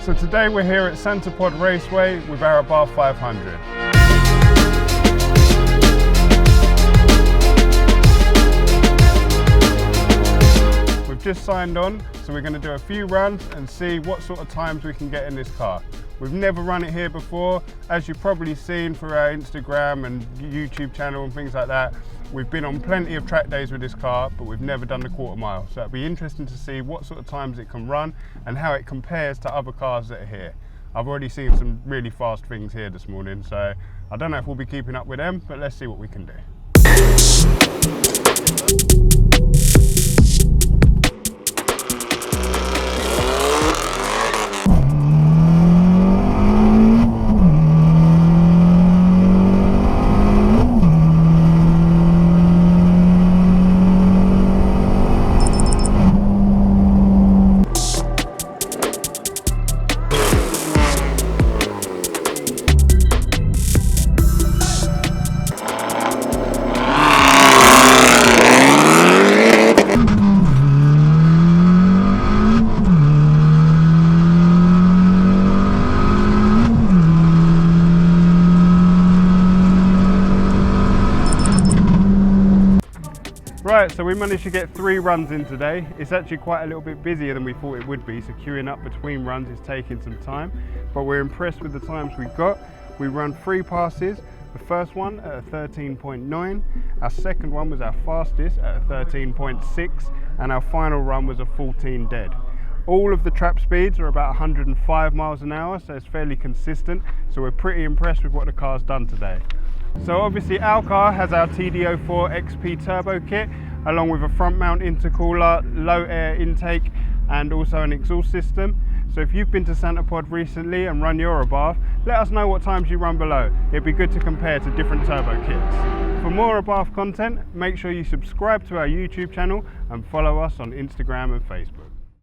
So today we're here at Santa Pod Raceway with our Abarth 500. We've just signed on, so we're going to do a few runs and see what sort of times we can get in this car. We've never run it here before. As you've probably seen through our Instagram and YouTube channel and things like that, we've been on plenty of track days with this car, but we've never done the quarter mile. So it'll be interesting to see what sort of times it can run and how it compares to other cars that are here. I've already seen some really fast things here this morning, so I don't know if we'll be keeping up with them, but let's see what we can do. Right, so we managed to get 3 runs in today. It's actually quite a little bit busier than we thought it would be, so queuing up between runs is taking some time, but we're impressed with the times we've got. We run 3 passes, the first one at a 13.9, our second one was our fastest at a 13.6, and our final run was a 14 dead. All of the trap speeds are about 105 miles an hour, so it's fairly consistent, so we're pretty impressed with what the car's done today. So obviously our car has our TD04 XP turbo kit, along with a front mount intercooler, low air intake, and also an exhaust system. So if you've been to Santa Pod recently and run your Abarth, let us know what times you run below. It'd be good to compare to different turbo kits. For more Abarth content, make sure you subscribe to our YouTube channel and follow us on Instagram and Facebook.